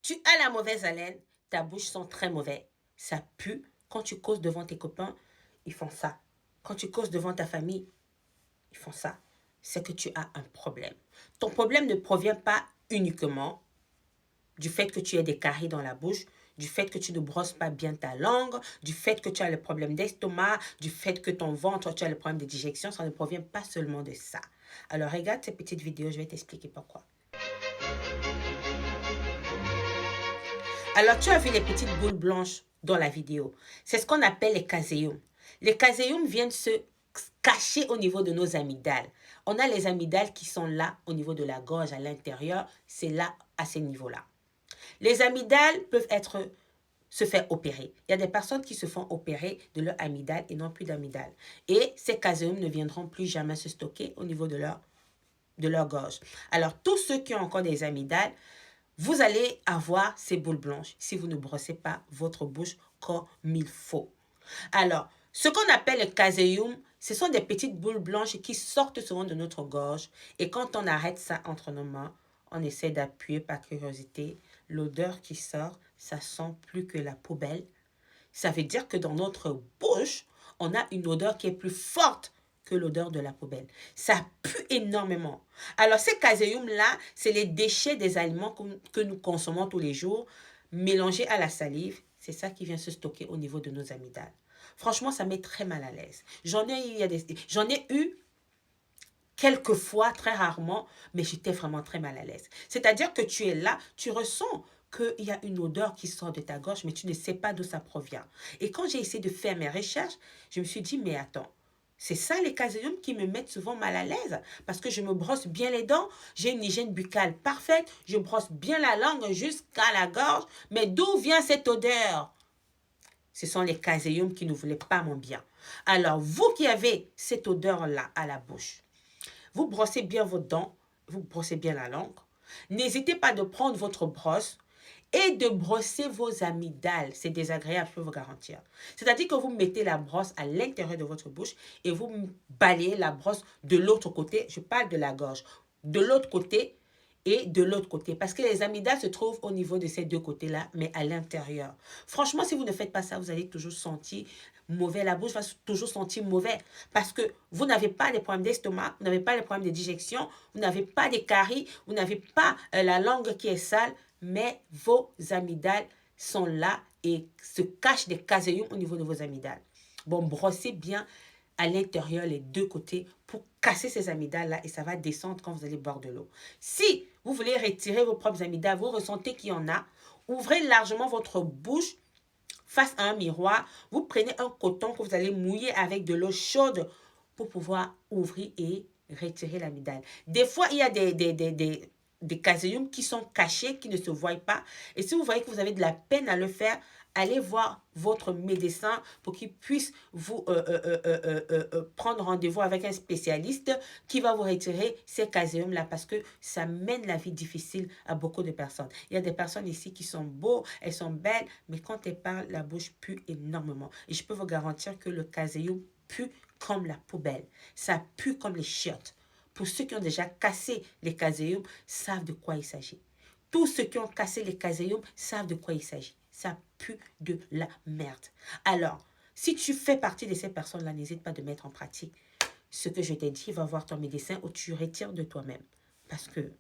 Tu as la mauvaise haleine, ta bouche sent très mauvais, ça pue. Quand tu causes devant tes copains, ils font ça. Quand tu causes devant ta famille, ils font ça. C'est que tu as un problème. Ton problème ne provient pas uniquement du fait que tu aies des caries dans la bouche, du fait que tu ne brosses pas bien ta langue, du fait que tu as le problème d'estomac, du fait que ton ventre, tu as le problème de digestion, ça ne provient pas seulement de ça. Alors regarde cette petite vidéo, je vais t'expliquer pourquoi. Alors tu as vu les petites boules blanches dans la vidéo. C'est ce qu'on appelle les caséums. Les caséums viennent se cacher au niveau de nos amygdales. On a les amygdales qui sont là au niveau de la gorge à l'intérieur, c'est là à ce niveau-là. Les amygdales peuvent se faire opérer. Il y a des personnes qui se font opérer de leur amygdale et non plus d'amygdale. Et ces caséums ne viendront plus jamais se stocker au niveau de leur gorge. Alors, tous ceux qui ont encore des amygdales, vous allez avoir ces boules blanches si vous ne brossez pas votre bouche comme il faut. Alors, ce qu'on appelle le caséum, ce sont des petites boules blanches qui sortent souvent de notre gorge. Et quand on arrête ça entre nos mains, on essaie d'appuyer par curiosité. L'odeur qui sort, ça sent plus que la poubelle. Ça veut dire que dans notre bouche, on a une odeur qui est plus forte que l'odeur de la poubelle. Ça pue énormément. Alors, ces caséums-là, c'est les déchets des aliments que nous consommons tous les jours, mélangés à la salive. C'est ça qui vient se stocker au niveau de nos amygdales. Franchement, ça met très mal à l'aise. J'en ai eu quelques fois, très rarement, mais j'étais vraiment très mal à l'aise. C'est-à-dire que tu es là, tu ressens qu'il y a une odeur qui sort de ta gorge, mais tu ne sais pas d'où ça provient. Et quand j'ai essayé de faire mes recherches, je me suis dit, mais attends, c'est ça les caséums qui me mettent souvent mal à l'aise parce que je me brosse bien les dents, j'ai une hygiène buccale parfaite, je brosse bien la langue jusqu'à la gorge, mais d'où vient cette odeur? Ce sont les caséums qui ne voulaient pas mon bien. Alors, vous qui avez cette odeur-là à la bouche, vous brossez bien vos dents, vous brossez bien la langue. N'hésitez pas de prendre votre brosse et de brosser vos amygdales. C'est désagréable, je peux vous garantir. C'est-à-dire que vous mettez la brosse à l'intérieur de votre bouche et vous balayez la brosse de l'autre côté. Je parle de la gorge. De l'autre côté et de l'autre côté. Parce que les amygdales se trouvent au niveau de ces deux côtés-là, mais à l'intérieur. Franchement, si vous ne faites pas ça, vous allez toujours sentir mauvais. La bouche va toujours sentir mauvais. Parce que vous n'avez pas les problèmes d'estomac, vous n'avez pas les problèmes de digestion, vous n'avez pas des caries, vous n'avez pas la langue qui est sale, mais vos amygdales sont là et se cachent des caséums au niveau de vos amygdales. Bon, brossez bien à l'intérieur les deux côtés pour casser ces amygdales-là et ça va descendre quand vous allez boire de l'eau. Si vous voulez retirer vos propres amygdales, vous ressentez qu'il y en a, ouvrez largement votre bouche face à un miroir. Vous prenez un coton que vous allez mouiller avec de l'eau chaude pour pouvoir ouvrir et retirer l'amygdale. Des fois, il y a des caséums qui sont cachés, qui ne se voient pas. Et si vous voyez que vous avez de la peine à le faire, allez voir votre médecin pour qu'il puisse vous prendre rendez-vous avec un spécialiste qui va vous retirer ces caséums-là parce que ça mène la vie difficile à beaucoup de personnes. Il y a des personnes ici qui sont beaux, elles sont belles, mais quand elles parlent, la bouche pue énormément. Et je peux vous garantir que le caséum pue comme la poubelle. Ça pue comme les chiottes. Pour ceux qui ont déjà cassé les caséums, savent de quoi il s'agit. Tous ceux qui ont cassé les caséums savent de quoi il s'agit. Ça pue de la merde. Alors, si tu fais partie de ces personnes-là, n'hésite pas de mettre en pratique ce que je t'ai dit. Va voir ton médecin ou tu retires de toi-même. Parce que